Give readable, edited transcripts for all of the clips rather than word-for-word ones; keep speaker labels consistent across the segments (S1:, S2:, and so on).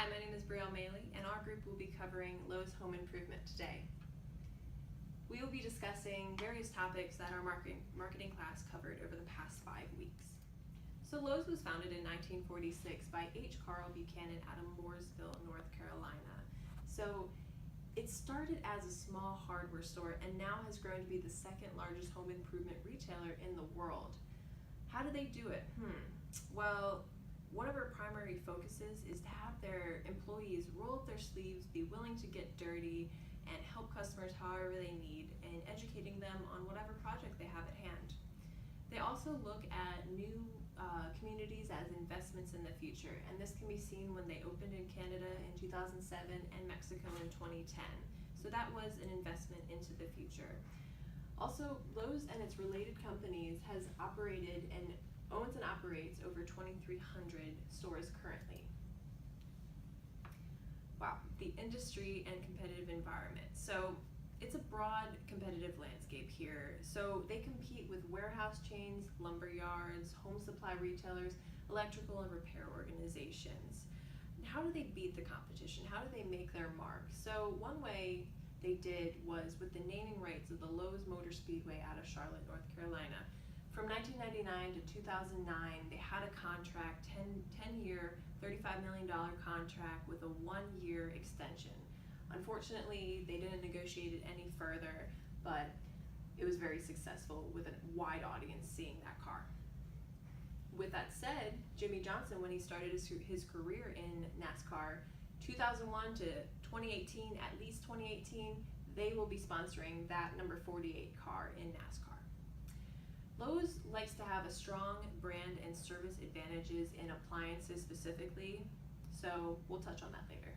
S1: Hi, my name is Brielle Maley, and our group will be covering Lowe's home improvement today. We will be discussing various topics that our marketing class covered over the past 5 weeks. So Lowe's was founded in 1946 by H. Carl Buchanan out of Mooresville, North Carolina. So it started as a small hardware store and now has grown to be the second largest home improvement retailer in the world. How do they do it? Well, one of our primary focuses is to have their employees roll up their sleeves, be willing to get dirty, and help customers however they need, and educating them on whatever project they have at hand. They also look at new communities as investments in the future, and this can be seen when they opened in Canada in 2007 and Mexico in 2010. So that was an investment into the future. Also, Lowe's and its related companies has operated and owns and operates over 2,300 stores currently. Wow, the industry and competitive environment. So it's a broad competitive landscape here. So they compete with warehouse chains, lumber yards, home supply retailers, electrical and repair organizations. How do they beat the competition? How do they make their mark? So one way they did was with the naming rights of the Lowe's Motor Speedway out of Charlotte, North Carolina. From 1999 to 2009, they had a contract, 10-year, $35 million contract with a 1-year extension. Unfortunately, they didn't negotiate it any further, but it was very successful with a wide audience seeing that car. With that said, Jimmy Johnson, when he started his career in NASCAR, 2001 to 2018, at least 2018, they will be sponsoring that number 48 car in NASCAR. Lowe's likes to have a strong brand and service advantages in appliances specifically, so we'll touch on that later.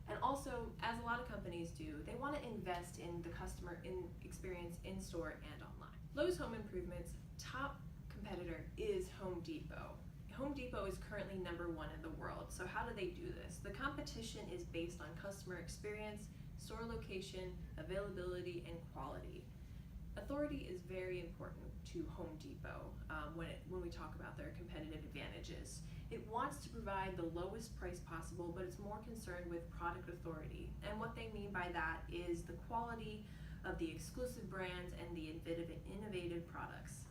S1: And also, as a lot of companies do, they want to invest in the customer experience in-store and online. Lowe's Home Improvement's top competitor is Home Depot. Home Depot is currently #1 in the world, so how do they do this? The competition is based on customer experience, store location, availability, and quality. Authority is very important to Home Depot when we talk about their competitive advantages. It wants to provide the lowest price possible, but it's more concerned with product authority. And what they mean by that is the quality of the exclusive brands and the innovative products.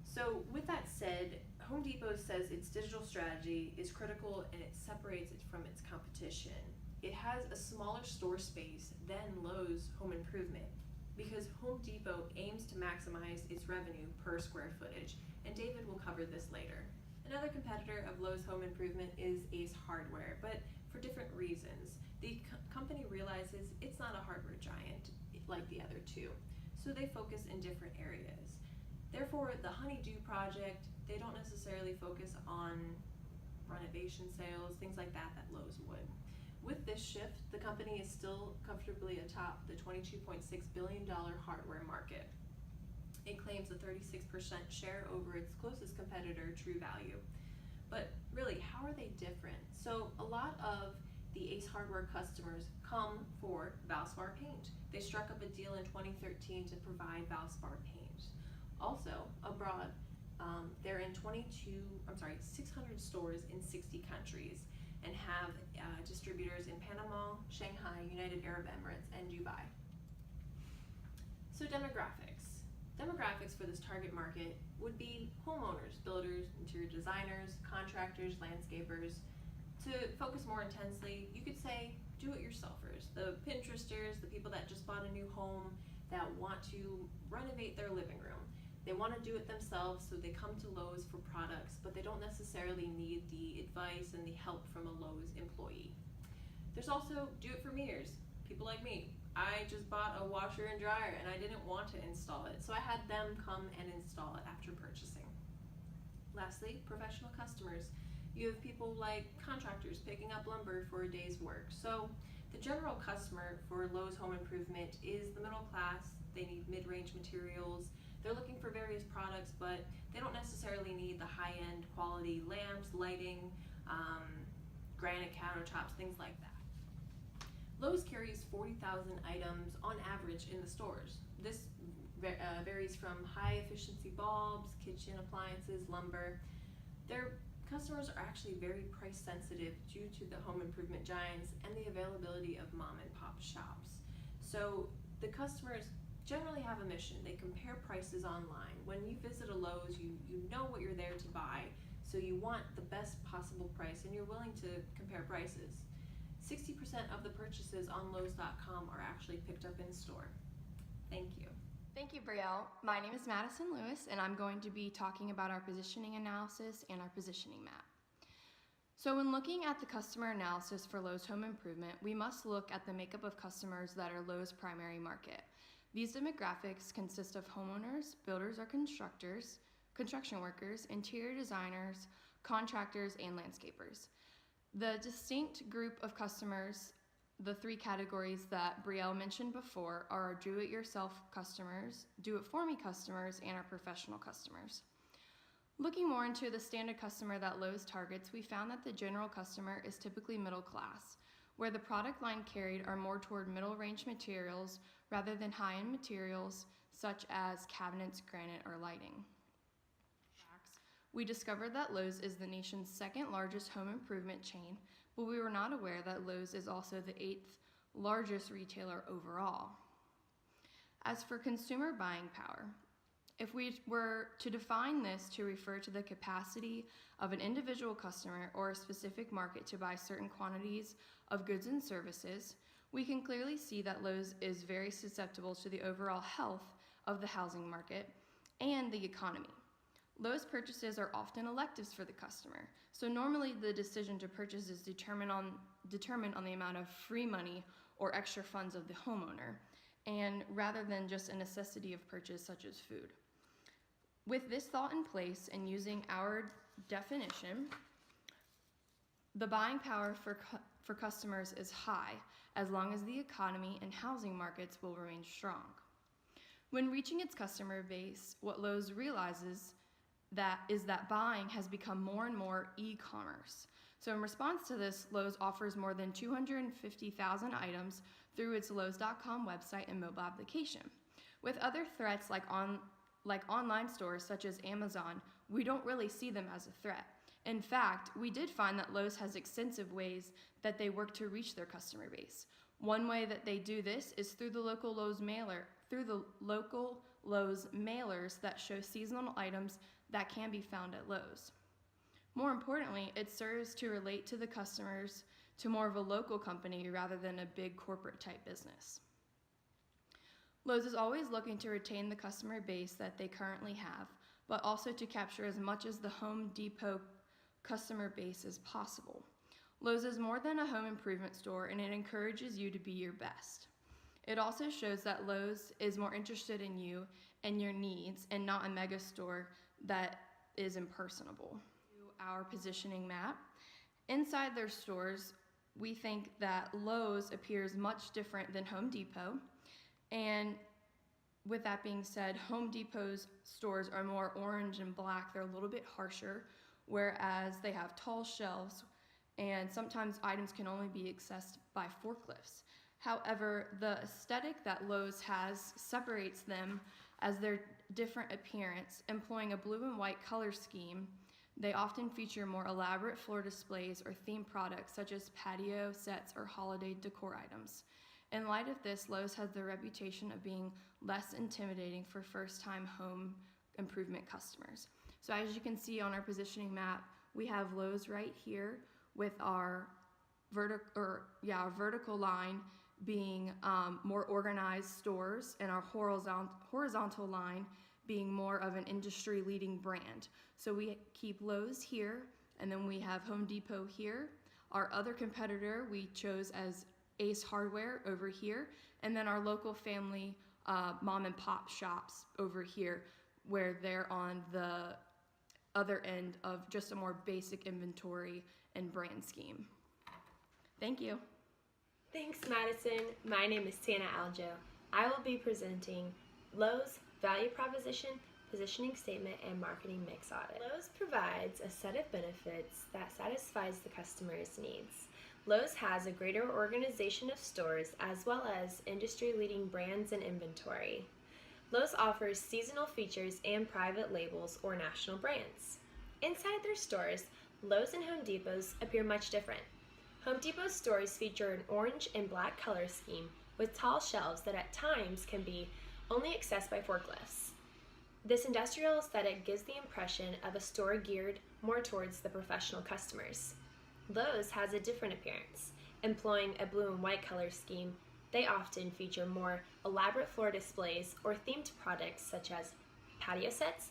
S1: So with that said, Home Depot says its digital strategy is critical and it separates it from its competition. It has a smaller store space than Lowe's Home Improvement, because Home Depot aims to maximize its revenue per square footage, and David will cover this later. Another competitor of Lowe's Home Improvement is Ace Hardware, but for different reasons. The company realizes it's not a hardware giant like the other two, so they focus in different areas. Therefore, the Honeydew project, they don't necessarily focus on renovation sales, things like that Lowe's would. With this shift, the company is still comfortably atop the $22.6 billion hardware market. It claims a 36% share over its closest competitor, True Value. But really, how are they different? So a lot of the Ace Hardware customers come for Valspar paint. They struck up a deal in 2013 to provide Valspar paint. Also, abroad, they're in 600 stores in 60 countries and have distributors in Panama, Shanghai, United Arab Emirates, and Dubai. So demographics. Demographics for this target market would be homeowners, builders, interior designers, contractors, landscapers. To focus more intensely, you could say do-it-yourselfers, the Pinteresters, the people that just bought a new home that want to renovate their living room. They want to do it themselves, so they come to Lowe's for products, but they don't necessarily need the advice and the help from a Lowe's employee. There's also do-it-for-meers, people like me. I just bought a washer and dryer and I didn't want to install it, so I had them come and install it after purchasing. Lastly, professional customers. You have people like contractors picking up lumber for a day's work. So the general customer for Lowe's Home Improvement is the middle class. They need mid-range materials. They're looking for various products, but they don't necessarily need the high-end quality lamps, lighting, granite countertops, things like that. Lowe's carries 40,000 items on average in the stores. This varies from high efficiency bulbs, kitchen appliances, lumber. Their customers are actually very price sensitive due to the home improvement giants and the availability of mom and pop shops. So the customers generally have a mission. They compare prices online. When you visit a Lowe's, you know what you're there to buy, so you want the best possible price and you're willing to compare prices. 60% of the purchases on Lowes.com are actually picked up in store. Thank you.
S2: Thank you, Brielle. My name is Madison Lewis, and I'm going to be talking about our positioning analysis and our positioning map. So when looking at the customer analysis for Lowe's Home Improvement, we must look at the makeup of customers that are Lowe's primary market. These demographics consist of homeowners, builders or constructors, construction workers, interior designers, contractors, and landscapers. The distinct group of customers, the three categories that Brielle mentioned before, are our do-it-yourself customers, do-it-for-me customers, and our professional customers. Looking more into the standard customer that Lowe's targets, we found that the general customer is typically middle class, where the product line carried are more toward middle-range materials rather than high-end materials such as cabinets, granite, or lighting. We discovered that Lowe's is the nation's second largest home improvement chain, but we were not aware that Lowe's is also the 8th largest retailer overall. As for consumer buying power, if we were to define this to refer to the capacity of an individual customer or a specific market to buy certain quantities of goods and services, we can clearly see that Lowe's is very susceptible to the overall health of the housing market and the economy. Lowe's purchases are often electives for the customer, so normally the decision to purchase is determined on the amount of free money or extra funds of the homeowner, and rather than just a necessity of purchase such as food. With this thought in place and using our definition, the buying power for customers is high as long as the economy and housing markets will remain strong. When reaching its customer base, what Lowe's realizes is that buying has become more and more e-commerce. So in response to this, Lowe's offers more than 250,000 items through its Lowes.com website and mobile application. With other threats like online stores such as Amazon, we don't really see them as a threat. In fact, we did find that Lowe's has extensive ways that they work to reach their customer base. One way that they do this is through the local Lowe's mailers that show seasonal items that can be found at Lowe's. More importantly, it serves to relate to the customers to more of a local company rather than a big corporate type business. Lowe's is always looking to retain the customer base that they currently have, but also to capture as much as the Home Depot customer base as possible. Lowe's is more than a home improvement store, and it encourages you to be your best. It also shows that Lowe's is more interested in you and your needs and not a mega store that is impersonable. Our positioning map. Inside their stores, we think that Lowe's appears much different than Home Depot. And with that being said, Home Depot's stores are more orange and black. They're a little bit harsher, whereas they have tall shelves and sometimes items can only be accessed by forklifts. However, the aesthetic that Lowe's has separates them as their different appearance. Employing a blue and white color scheme, they often feature more elaborate floor displays or themed products such as patio sets or holiday decor items. In light of this, Lowe's has the reputation of being less intimidating for first-time home improvement customers. So as you can see on our positioning map, we have Lowe's right here with our vertical line being more organized stores, and our horizontal line being more of an industry-leading brand. So we keep Lowe's here, and then we have Home Depot here. Our other competitor we chose as Ace Hardware over here, and then our local family mom and pop shops over here, where they're on the other end of just a more basic inventory and brand scheme. Thank you.
S3: Thanks, Madison. My name is Tana Aljo. I will be presenting Lowe's value proposition, positioning statement, and marketing mix audit. Lowe's provides a set of benefits that satisfies the customer's needs. Lowe's has a greater organization of stores as well as industry-leading brands and inventory. Lowe's offers seasonal features and private labels or national brands. Inside their stores, Lowe's and Home Depot's appear much different. Home Depot's stores feature an orange and black color scheme with tall shelves that at times can be only accessed by forklifts. This industrial aesthetic gives the impression of a store geared more towards the professional customers. Lowe's has a different appearance. Employing a blue and white color scheme, they often feature more elaborate floor displays or themed products such as patio sets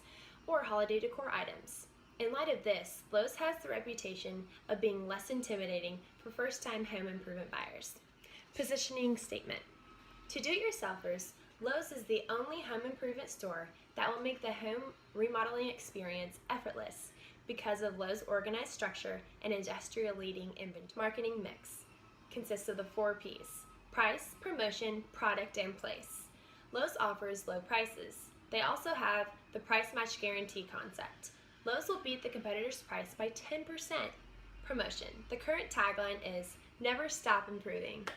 S3: or holiday decor items. In light of this, Lowe's has the reputation of being less intimidating for first-time home improvement buyers. Positioning statement. To do-it-yourselfers, Lowe's is the only home improvement store that will make the home remodeling experience effortless because of Lowe's organized structure and industrial-leading inventory. Marketing mix consists of the 4 P's: price, promotion, product, and place. Lowe's offers low prices. They also have the price match guarantee concept. Lowe's will beat the competitor's price by 10%. Promotion. The current tagline is "Never stop improving."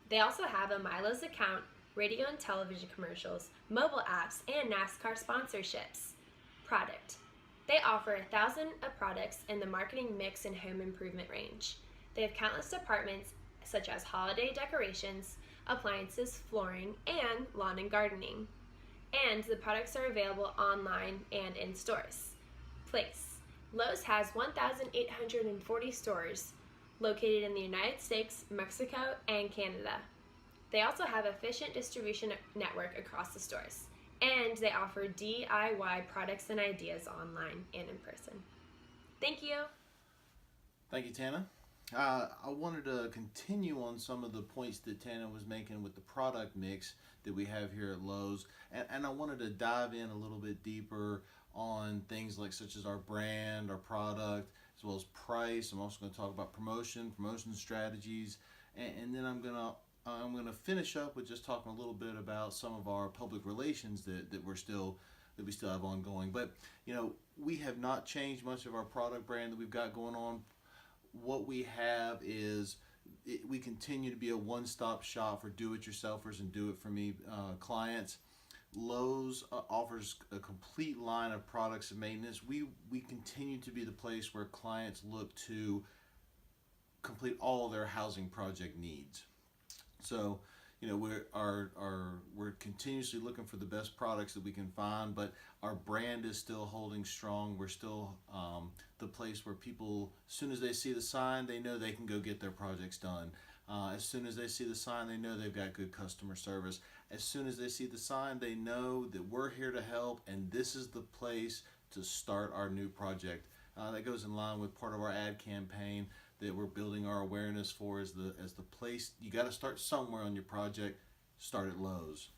S3: They also have a MyLowe's account, radio and television commercials, mobile apps, and NASCAR sponsorships. Product. They offer 1,000 of products in the marketing mix and home improvement range. They have countless departments such as holiday decorations, appliances, flooring, and lawn and gardening. And the products are available online and in stores. Place. Lowe's has 1,840 stores located in the United States, Mexico, and Canada. They also have efficient distribution network across the stores, and they offer DIY products and ideas online and in person. Thank you.
S4: Thank you, Tana. I wanted to continue on some of the points that Tana was making with the product mix that we have here at Lowe's, and I wanted to dive in a little bit deeper on things like such as our brand, our product, as well as price. I'm also going to talk about promotion strategies, and then I'm gonna finish up with just talking a little bit about some of our public relations that we still have ongoing. But we have not changed much of our product brand that we've got going on. What we have is we continue to be a one-stop shop for do-it-yourselfers and do-it-for-me clients. Lowe's offers a complete line of products and maintenance. We continue to be the place where clients look to complete all their housing project needs. So, we're continuously looking for the best products that we can find, but our brand is still holding strong. We're still the place where people, as soon as they see the sign, they know they can go get their projects done. As soon as they see the sign, they know they've got good customer service. As soon as they see the sign, they know that we're here to help, and this is the place to start our new project. That goes in line with part of our ad campaign that we're building our awareness for as the place. You got to start somewhere on your project. Start at Lowe's.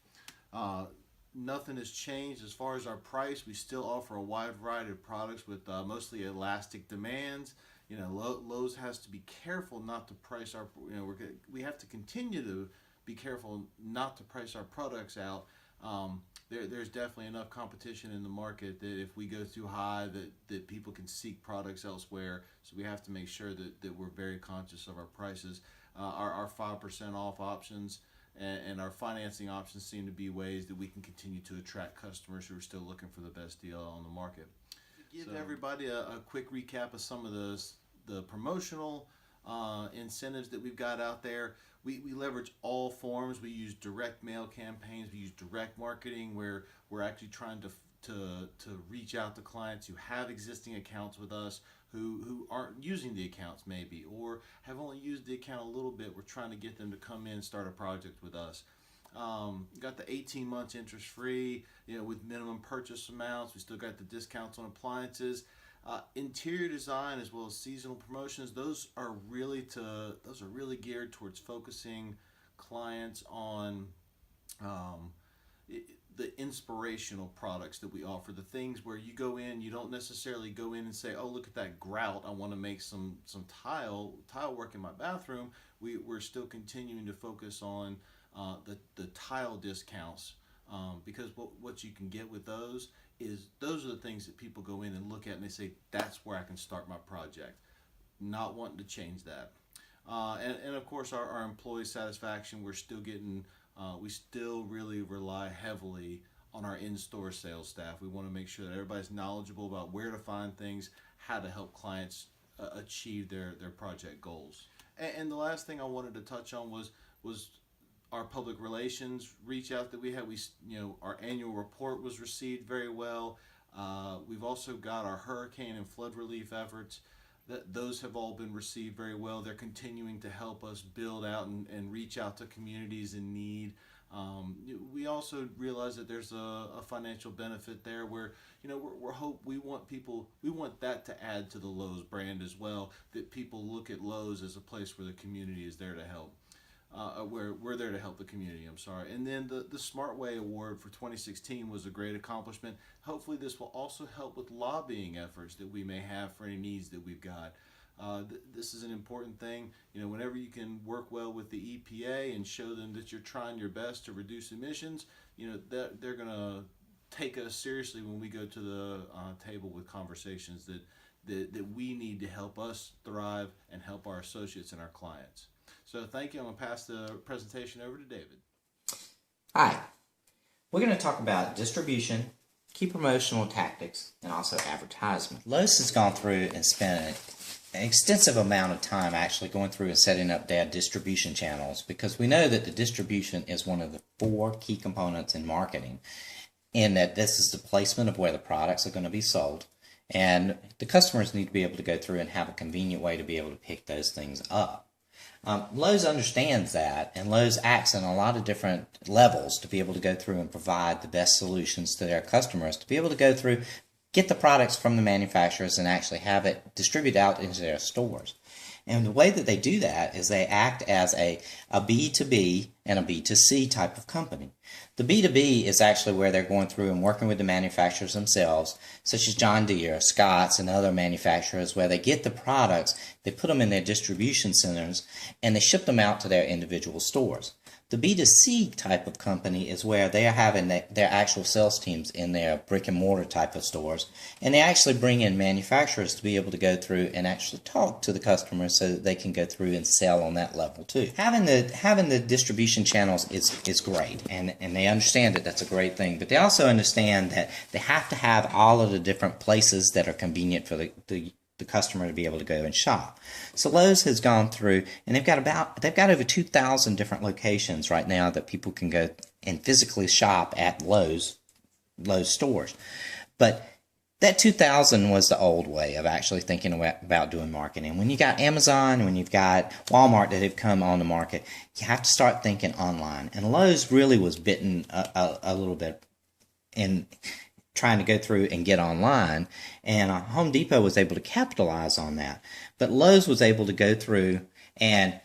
S4: Nothing has changed as far as our price. We still offer a wide variety of products with mostly elastic demands. Lowe's has to be careful not to price our. We have to continue to be careful not to price our products out. There's definitely enough competition in the market that if we go too high, that people can seek products elsewhere. So we have to make sure that we're very conscious of our prices. Our 5% off options and our financing options seem to be ways that we can continue to attract customers who are still looking for the best deal on the market. To give everybody a quick recap of some of the promotional incentives that we've got out there. We leverage all forms. We use direct mail campaigns. We use direct marketing where we're actually trying to reach out to clients who have existing accounts with us, who aren't using the accounts maybe, or have only used the account a little bit. We're trying to get them to come in and start a project with us. Got the 18 months interest free, with minimum purchase amounts. We still got the discounts on appliances. Interior design as well as seasonal promotions. Those are really geared towards focusing clients on the inspirational products that we offer. The things where you go in, you don't necessarily go in and say, "Oh, look at that grout. I want to make some tile work in my bathroom." We're still continuing to focus on the tile discounts because what you can get with those are the things that people go in and look at and they say, "That's where I can start my project." Not wanting to change that. And of course our employee satisfaction, we're still getting, we still really rely heavily on our in-store sales staff. We want to make sure that everybody's knowledgeable about where to find things, how to help clients achieve their project goals. And the last thing I wanted to touch on was our public relations reach out that we had. Our annual report was received very well. We've also got our hurricane and flood relief efforts. Those have all been received very well. They're continuing to help us build out and reach out to communities in need. We also realize that there's a financial benefit there where, we want that to add to the Lowe's brand as well, that people look at Lowe's as a place where the community is there to help. Where we're there to help the community, I'm sorry. And then the Smart Way Award for 2016 was a great accomplishment. Hopefully this will also help with lobbying efforts that we may have for any needs that we've got. This is an important thing. Whenever you can work well with the EPA and show them that you're trying your best to reduce emissions, they're going to take us seriously when we go to the table with conversations that we need to help us thrive and help our associates and our clients. So thank you. I'm going to pass the presentation over to David.
S5: Hi. We're going to talk about distribution, key promotional tactics, and also advertisement. Lowe's has gone through and spent an extensive amount of time actually going through and setting up their distribution channels, because we know that the distribution is one of the 4 key components in marketing, in that this is the placement of where the products are going to be sold, and the customers need to be able to go through and have a convenient way to be able to pick those things up. Lowe's understands that, and Lowe's acts on a lot of different levels to be able to go through and provide the best solutions to their customers, to be able to go through, get the products from the manufacturers and actually have it distributed out into their stores. And the way that they do that is they act as a B2B and a B2C type of company. The B2B is actually where they're going through and working with the manufacturers themselves, such as John Deere, Scott's, and other manufacturers, where they get the products, they put them in their distribution centers, and they ship them out to their individual stores. The B2C type of company is where they are having their actual sales teams in their brick and mortar type of stores, and they actually bring in manufacturers to be able to go through and actually talk to the customers so that they can go through and sell on that level too. Having the distribution channels is great, and they understand that that's a great thing, but they also understand that they have to have all of the different places that are convenient for the customer to be able to go and shop. So Lowe's has gone through, and they've got over 2,000 different locations right now that people can go and physically shop at Lowe's stores. But that 2,000 was the old way of actually thinking about doing marketing. When you got Amazon, when you've got Walmart that have come on the market, you have to start thinking online. And Lowe's really was bitten a little bit in trying to go through and get online, and Home Depot was able to capitalize on that. But Lowe's was able to go through and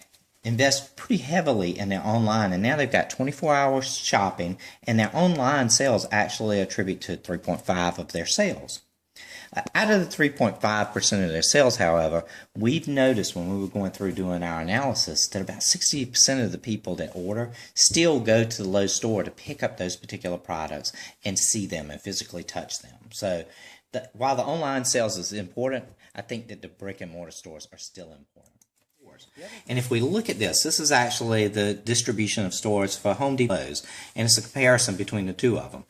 S5: invest pretty heavily in their online, and now they've got 24-hour shopping, and their online sales actually attribute to 3.5% of their sales. Out of the 3.5% of their sales, however, we've noticed when we were going through doing our analysis that about 60% of the people that order still go to the Lowe's store to pick up those particular products and see them and physically touch them. So while the online sales is important, I think that the brick and mortar stores are still important. And if we look at this is actually the distribution of stores for Home Depot's, and it's a comparison between the two of them.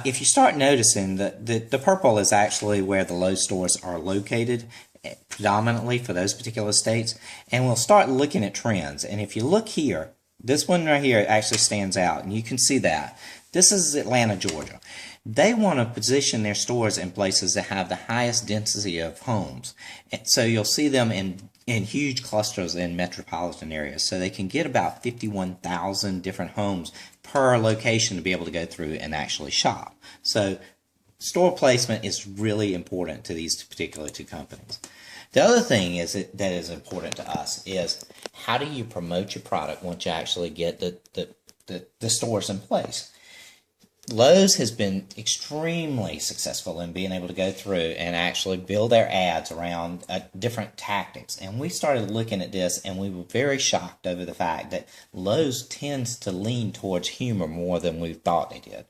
S5: If you start noticing that the purple is actually where the Lowe's stores are located predominantly for those particular states, and we'll start looking at trends. And if you look here, this one right here actually stands out, and you can see that. This is Atlanta, Georgia. They want to position their stores in places that have the highest density of homes. So you'll see them in huge clusters in metropolitan areas. So they can get about 51,000 different homes per location to be able to go through and actually shop. So store placement is really important to these particular two companies. The other thing that is important to us is how do you promote your product once you actually get the stores in place. Lowe's has been extremely successful in being able to go through and actually build their ads around different tactics. And we started looking at this, and we were very shocked over the fact that Lowe's tends to lean towards humor more than we thought they did.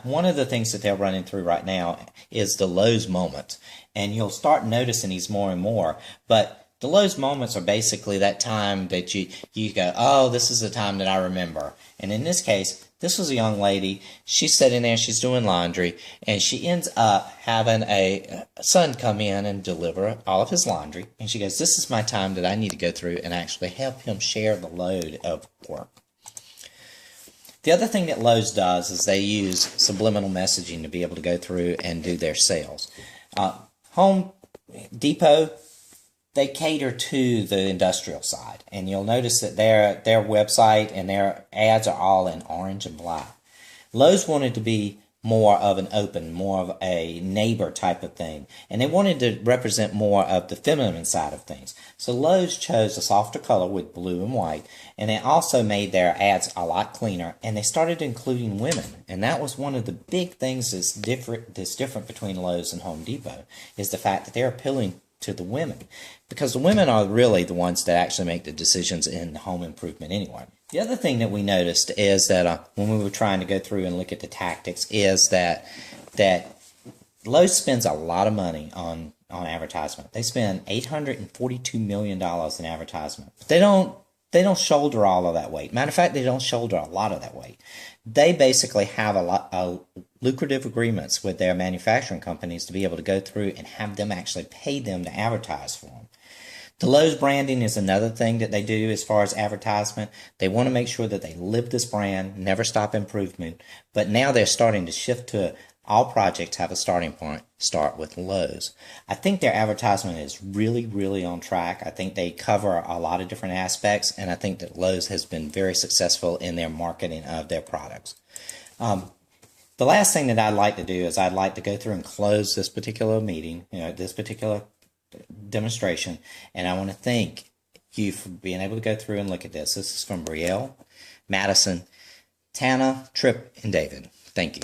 S5: One of the things that they're running through right now is the Lowe's moment. And you'll start noticing these more and more. But The Lowe's moments are basically that time that you go, oh, this is the time that I remember. And in this case, this was a young lady. She's sitting there, she's doing laundry, and she ends up having a son come in and deliver all of his laundry. And she goes, this is my time that I need to go through and actually help him share the load of work. The other thing that Lowe's does is they use subliminal messaging to be able to go through and do their sales. Home Depot, they cater to the industrial side, and you'll notice that their website and their ads are all in orange and black. Lowe's wanted to be more of an open, more of a neighbor type of thing, and they wanted to represent more of the feminine side of things. So Lowe's chose a softer color with blue and white, and they also made their ads a lot cleaner, and they started including women. And that was one of the big things that's different between Lowe's and Home Depot, is the fact that they're appealing to the women, because the women are really the ones that actually make the decisions in home improvement anyway. The other thing that we noticed is that when we were trying to go through and look at the tactics is that Lowe's spends a lot of money on advertisement. They spend $842 million in advertisement. But they don't shoulder all of that weight. Matter of fact, they don't shoulder a lot of that weight. They basically have a lot of lucrative agreements with their manufacturing companies to be able to go through and have them actually pay them to advertise for them. The Lowe's branding is another thing that they do as far as advertisement. They want to make sure that they live this brand, never stop improvement. But now they're starting to shift to all projects have a starting point, start with Lowe's. I think their advertisement is really, really on track. I think they cover a lot of different aspects, and I think that Lowe's has been very successful in their marketing of their products. The last thing that I'd like to do is I'd like to go through and close this particular meeting, this particular demonstration, and I want to thank you for being able to go through and look at this. This is from Brielle, Madison, Tana, Tripp, and David. Thank you.